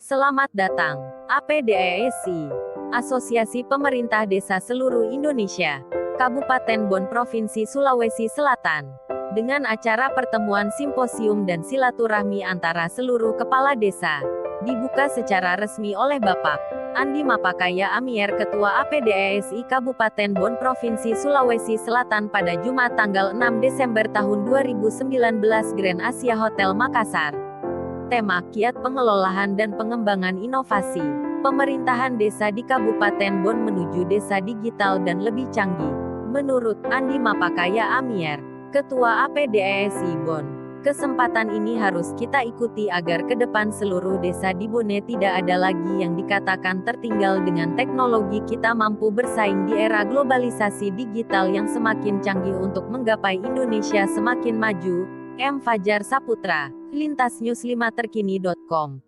Selamat datang, APDESI, Asosiasi Pemerintah Desa Seluruh Indonesia, Kabupaten Bon Provinsi Sulawesi Selatan. Dengan acara pertemuan simposium dan silaturahmi antara seluruh kepala desa, dibuka secara resmi oleh Bapak Andi Mapakaya Amier Ketua APDESI Kabupaten Bon Provinsi Sulawesi Selatan pada Jumat tanggal 6 Desember tahun 2019 Grand Asia Hotel Makassar. Tema Kiat Pengelolaan dan Pengembangan Inovasi Pemerintahan Desa di Kabupaten Bon menuju Desa Digital dan Lebih Canggih. Menurut Andi Mapakaya Amier, Ketua APDESI Bon, kesempatan ini harus kita ikuti agar ke depan seluruh desa di Bone tidak ada lagi yang dikatakan tertinggal. Dengan teknologi kita mampu bersaing di era globalisasi digital yang semakin canggih untuk menggapai Indonesia semakin maju. M. Fajar Saputra, Lintas News 5terkini.com